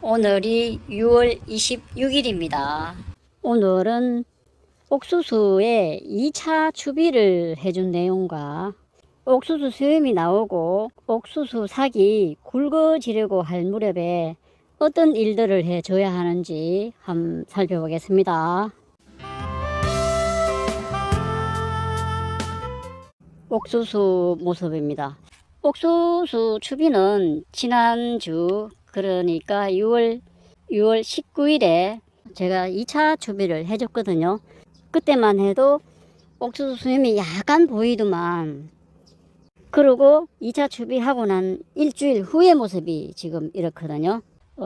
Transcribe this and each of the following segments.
오늘이 6월 26일입니다. 오늘은 옥수수에 2차 추비를 해준 내용과 옥수수 수염이 나오고 옥수수 삭이 굵어지려고 할 무렵에 어떤 일들을 해줘야 하는지 한번 살펴보겠습니다. 옥수수 모습입니다. 옥수수 추비는 지난주 그러니까 6월 19일에 제가 2차 추비를 해줬거든요. 그때만 해도 옥수수 수염이 약간 보이더만, 그리고 2차 추비하고 난 일주일 후의 모습이 지금 이렇거든요.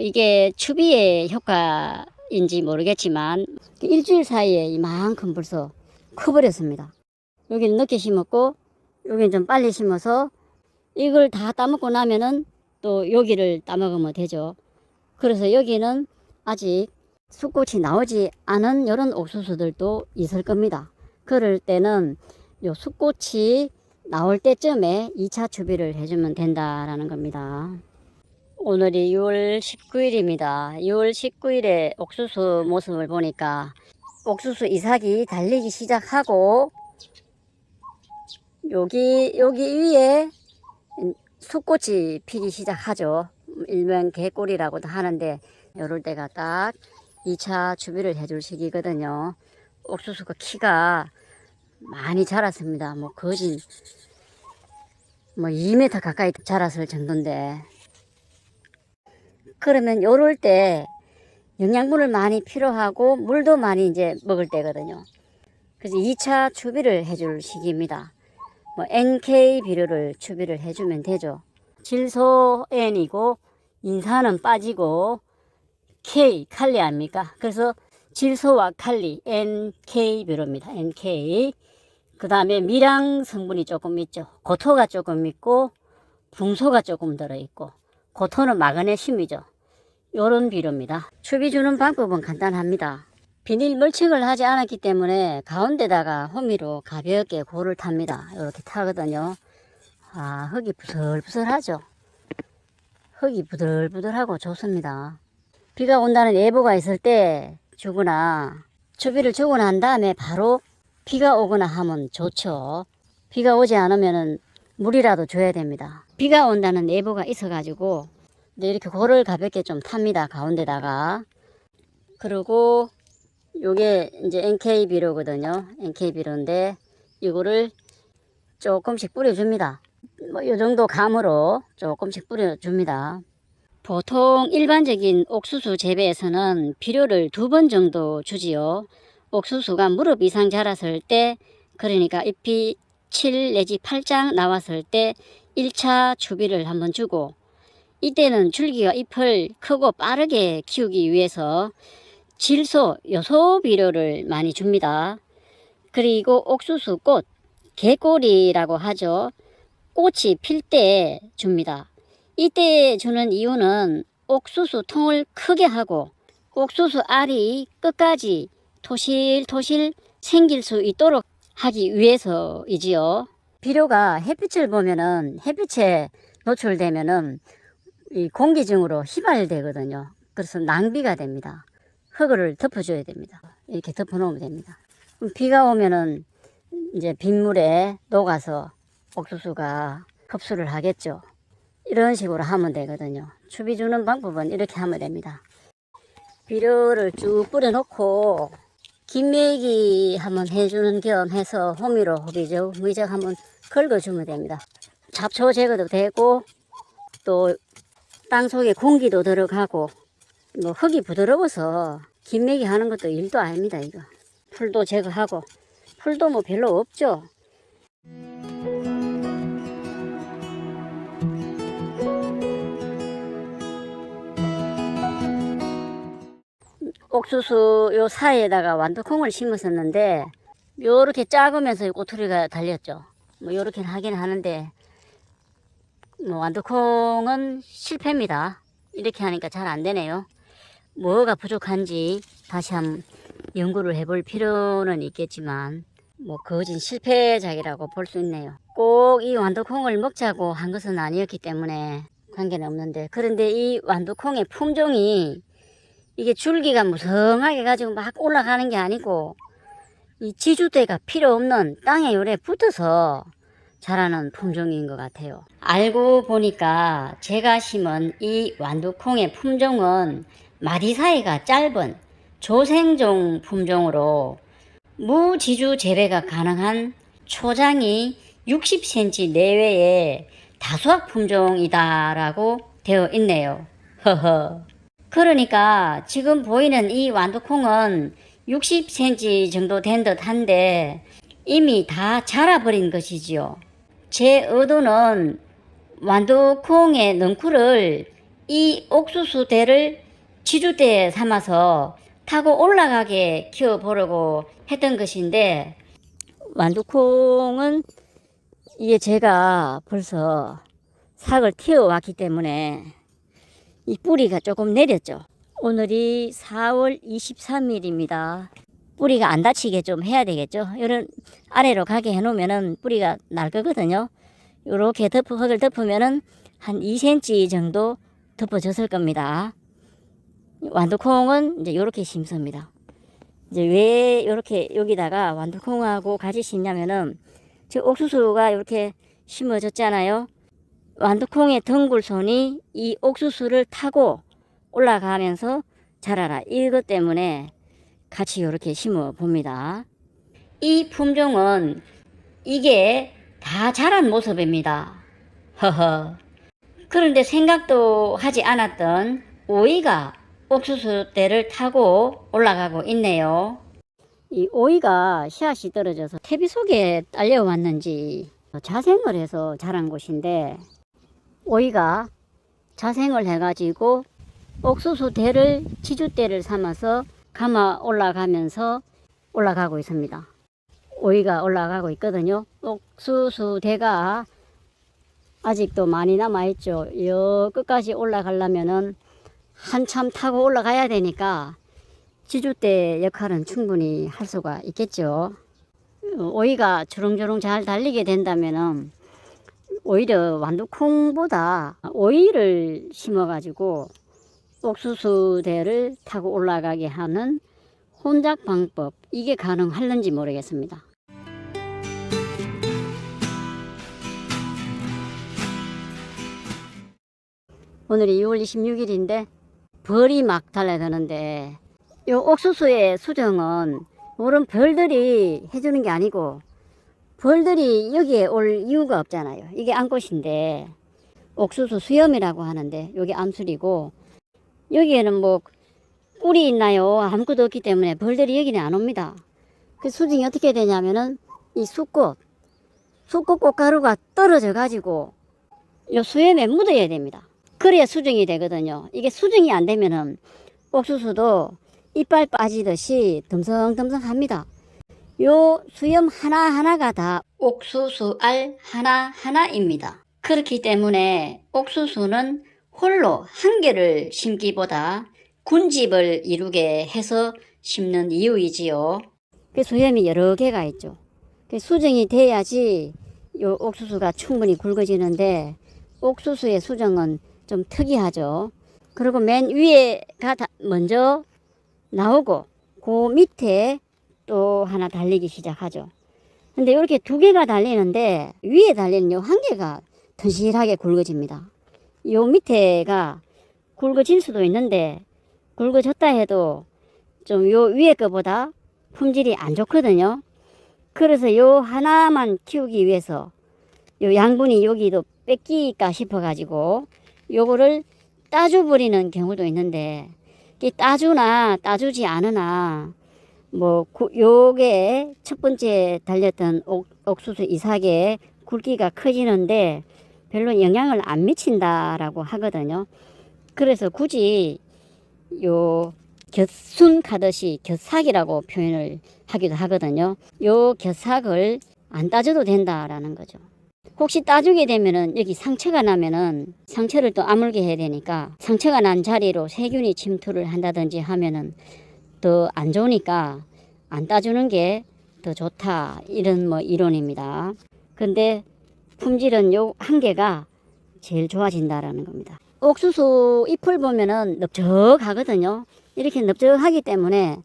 이게 추비의 효과인지 모르겠지만 일주일 사이에 이만큼 벌써 커버렸습니다. 여기는 늦게 심었고 여기는 좀 빨리 심어서 이걸 다 따먹고 나면은 또 여기를 따먹으면 되죠. 그래서 여기는 아직 숫꽃이 나오지 않은 이런 옥수수들도 있을 겁니다. 그럴 때는 요 숫꽃이 나올 때쯤에 2차 추비를 해주면 된다라는 겁니다. 오늘이 6월 19일입니다. 6월 19일에 옥수수 모습을 보니까 옥수수 이삭이 달리기 시작하고 여기 위에 숫꽃이 피기 시작하죠. 일명 개꿀이라고도 하는데 이럴 때가 딱 2차 추비를 해줄 시기거든요. 옥수수가 키가 많이 자랐습니다. 거진 2m 가까이 자랐을 정도인데, 그러면 요럴 때 영양분을 많이 필요하고 물도 많이 이제 먹을 때거든요. 그래서 2차 추비를 해줄 시기입니다. NK 비료를 추비를 해주면 되죠. 질소 N이고 인산은 빠지고 K 칼리 아닙니까? 그래서 질소와 칼리 NK 비료입니다. NK. 그 다음에 미량 성분이 조금 있죠. 고토가 조금 있고 붕소가 조금 들어있고, 고토는 마그네슘이죠. 요런 비료입니다. 추비 주는 방법은 간단합니다. 비닐 멀칭을 하지 않았기 때문에 가운데다가 호미로 가볍게 골을 탑니다. 이렇게 타거든요. 흙이 부슬부슬하죠. 흙이 부들부들하고 좋습니다. 비가 온다는 예보가 있을 때 주거나 추비를 주고 난 다음에 바로 비가 오거나 하면 좋죠. 비가 오지 않으면 물이라도 줘야 됩니다. 비가 온다는 예보가 있어가지고 이렇게 골을 가볍게 좀 탑니다. 가운데다가. 그리고 요게 이제 NK 비료거든요. NK 비료인데 이거를 조금씩 뿌려줍니다. 요 정도 감으로 조금씩 뿌려줍니다. 보통 일반적인 옥수수 재배에서는 비료를 2번 정도 주지요. 옥수수가 무릎 이상 자랐을 때, 그러니까 잎이 7 내지 8장 나왔을 때 1차 추비를 한번 주고, 이때는 줄기가 잎을 크고 빠르게 키우기 위해서 질소, 요소 비료를 많이 줍니다. 그리고 옥수수 꽃, 개꼬리라고 하죠. 꽃이 필 때 줍니다. 이때 주는 이유는 옥수수 통을 크게 하고 옥수수 알이 끝까지 토실토실 생길 수 있도록 하기 위해서이지요. 비료가 햇빛을 보면은, 햇빛에 노출되면은 이 공기중으로 휘발되거든요. 그래서 낭비가 됩니다. 흙을 덮어줘야 됩니다. 이렇게 덮어놓으면 됩니다. 비가 오면은 이제 빗물에 녹아서 옥수수가 흡수를 하겠죠. 이런 식으로 하면 되거든요. 추비 주는 방법은 이렇게 하면 됩니다. 비료를 쭉 뿌려놓고 김매기 한번 해주는 겸 해서 호미로 호비적 무이적 한번 긁어주면 됩니다. 잡초 제거도 되고 또 땅속에 공기도 들어가고, 흙이 부드러워서 김매기 하는 것도 일도 아닙니다. 이거 풀도 제거하고, 풀도 별로 없죠. 옥수수 요 사이에다가 완두콩을 심었었는데 요렇게 작으면서 꼬투리가 달렸죠. 요렇게 하긴 하는데 완두콩은 실패입니다. 이렇게 하니까 잘 안 되네요. 뭐가 부족한지 다시 한번 연구를 해볼 필요는 있겠지만 거진 실패작이라고 볼 수 있네요. 꼭 이 완두콩을 먹자고 한 것은 아니었기 때문에 관계는 없는데, 그런데 이 완두콩의 품종이 이게 줄기가 무성하게 가지고 막 올라가는 게 아니고 이 지주대가 필요 없는 땅에 요래 붙어서 자라는 품종인 것 같아요. 알고 보니까 제가 심은 이 완두콩의 품종은 마디 사이가 짧은 조생종 품종으로 무지주 재배가 가능한 초장이 60cm 내외의 다수학 품종이다라고 되어 있네요. 허허. 그러니까 지금 보이는 이 완두콩은 60cm 정도 된 듯한데 이미 다 자라버린 것이지요. 제 의도는 완두콩의 넝쿨을 이 옥수수대를 지주대 삼아서 타고 올라가게 키워보려고 했던 것인데, 완두콩은 이게 제가 벌써 삭을 틔워왔기 때문에 이 뿌리가 조금 내렸죠. 오늘이 4월 23일입니다. 뿌리가 안 다치게 좀 해야 되겠죠. 이런 아래로 가게 해놓으면은 뿌리가 날 거거든요. 요렇게 흙을 덮으면은 한 2cm 정도 덮어졌을 겁니다. 완두콩은 이제 요렇게 심습니다. 이제 왜 요렇게 여기다가 완두콩하고 같이 심냐면은 지금 옥수수가 이렇게 심어졌잖아요. 완두콩의 덩굴손이 이 옥수수를 타고 올라가면서 자라라, 이것 때문에 같이 이렇게 심어 봅니다. 이 품종은 이게 다 자란 모습입니다. 허허. 그런데 생각도 하지 않았던 오이가 옥수수대를 타고 올라가고 있네요. 이 오이가 씨앗이 떨어져서 퇴비 속에 딸려왔는지 자생을 해서 자란 곳인데, 오이가 자생을 해가지고 옥수수대를 지주대를 삼아서 감아 올라가면서 올라가고 있습니다. 오이가 올라가고 있거든요. 옥수수대가 아직도 많이 남아있죠. 여 끝까지 올라가려면은 한참 타고 올라가야 되니까 지주대 역할은 충분히 할 수가 있겠죠. 오이가 주렁주렁 잘 달리게 된다면은 오히려 완두콩보다 오이를 심어가지고 옥수수대를 타고 올라가게 하는 혼작 방법, 이게 가능할는지 모르겠습니다. 오늘이 6월 26일인데 벌이 막 달려드는데, 요 옥수수의 수정은 물론 벌들이 해주는 게 아니고 벌들이 여기에 올 이유가 없잖아요. 이게 암꽃인데 옥수수 수염이라고 하는데 여기 암술이고, 여기에는 뭐 꿀이 있나요? 아무것도 없기 때문에 벌들이 여기는 안 옵니다. 그 수정이 어떻게 되냐면은 이 숫꽃 꽃가루가 떨어져 가지고 요 수염에 묻어야 됩니다. 그래야 수정이 되거든요. 이게 수정이 안 되면은 옥수수도 이빨 빠지듯이 듬성듬성합니다. 요 수염 하나하나가 다 옥수수 알 하나하나입니다. 그렇기 때문에 옥수수는 홀로 한 개를 심기보다 군집을 이루게 해서 심는 이유이지요. 그 수염이 여러 개가 있죠. 그 수정이 돼야지 요 옥수수가 충분히 굵어지는데, 옥수수의 수정은 좀 특이하죠. 그리고 맨 위에가 먼저 나오고 그 밑에 또 하나 달리기 시작하죠. 근데 이렇게 두 개가 달리는데 위에 달리는 요 한 개가 튼실하게 굵어집니다. 요 밑에가 굵어질 수도 있는데 굵어졌다 해도 좀 요 위에 거보다 품질이 안 좋거든요. 그래서 요 하나만 키우기 위해서 요 양분이 여기도 뺏기까 싶어 가지고 요거를 따줘 버리는 경우도 있는데, 따주나 따주지 않으나 뭐 요게 첫 번째 달렸던 옥수수 이삭의 굵기가 커지는데 별로 영향을 안 미친다라고 하거든요. 그래서 굳이 요 곁순 가듯이 곁삭이라고 표현을 하기도 하거든요. 요 곁삭을 안 따줘도 된다라는 거죠. 혹시 따주게 되면은 여기 상처가 나면은 상처를 또 아물게 해야 되니까 상처가 난 자리로 세균이 침투를 한다든지 하면은 더 안 좋으니까 안 따주는 게 더 좋다, 이런 뭐 이론입니다. 근데 품질은 요 한 개가 제일 좋아진다라는 겁니다. 옥수수 잎을 보면은 넓적하거든요. 이렇게 넓적하기 때문에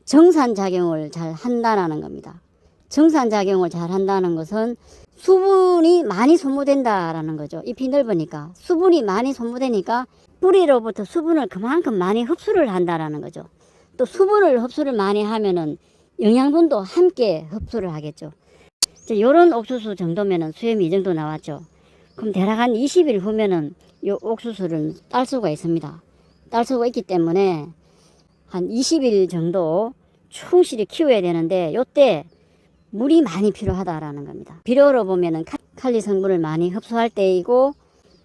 정산작용을 잘 한다라는 겁니다. 정산작용을 잘 한다는 것은 수분이 많이 소모된다라는 거죠. 잎이 넓으니까 수분이 많이 소모되니까 뿌리로부터 수분을 그만큼 많이 흡수를 한다라는 거죠. 또 수분을 흡수를 많이 하면은 영양분도 함께 흡수를 하겠죠. 이런 옥수수 정도면은 수염이 이 정도 나왔죠. 그럼 대략 한 20일 후면은 이 옥수수를 딸 수가 있습니다. 딸 수가 있기 때문에 한 20일 정도 충실히 키워야 되는데 요때 물이 많이 필요하다라는 겁니다. 비료로 보면은 칼리 성분을 많이 흡수할 때이고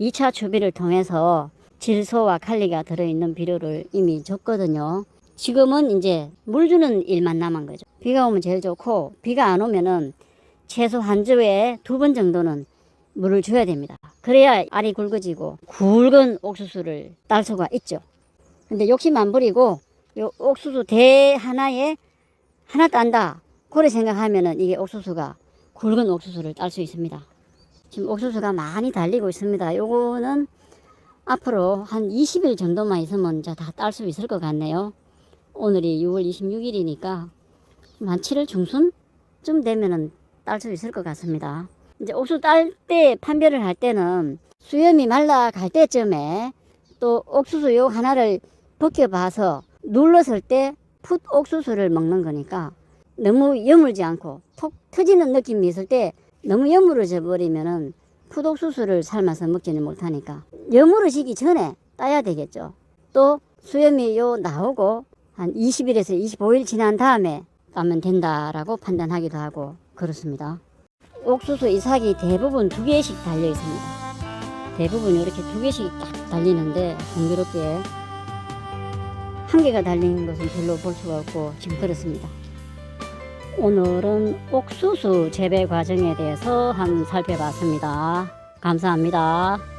2차 추비를 통해서 질소와 칼리가 들어있는 비료를 이미 줬거든요. 지금은 이제 물 주는 일만 남은 거죠. 비가 오면 제일 좋고 비가 안 오면은 최소 한 주에 2번 정도는 물을 줘야 됩니다. 그래야 알이 굵어지고 굵은 옥수수를 딸 수가 있죠. 근데 욕심 안 부리고 요 옥수수 대 하나에 하나 딴다. 그래 생각하면은 이게 옥수수가 굵은 옥수수를 딸 수 있습니다. 지금 옥수수가 많이 달리고 있습니다. 요거는 앞으로 한 20일 정도만 있으면 다 딸 수 있을 것 같네요. 오늘이 6월 26일이니까 한 7월 중순쯤 되면은 딸 수 있을 것 같습니다. 이제 옥수수 딸 때 판별을 할 때는 수염이 말라갈 때쯤에 또 옥수수 요 하나를 벗겨봐서 눌렀을 때 풋 옥수수를 먹는 거니까 너무 여물지 않고 톡 터지는 느낌이 있을 때 너무 여물어져 버리면은 풋 옥수수를 삶아서 먹지는 못하니까 여물어지기 전에 따야 되겠죠. 또 수염이 요 나오고 한 20일에서 25일 지난 다음에 따면 된다라고 판단하기도 하고 그렇습니다. 옥수수 이삭이 대부분 2개씩 달려 있습니다. 대부분 이렇게 2개씩 딱 달리는데 공교롭게 한 개가 달린 것은 별로 볼 수가 없고 지금 그렇습니다. 오늘은 옥수수 재배 과정에 대해서 한번 살펴봤습니다. 감사합니다.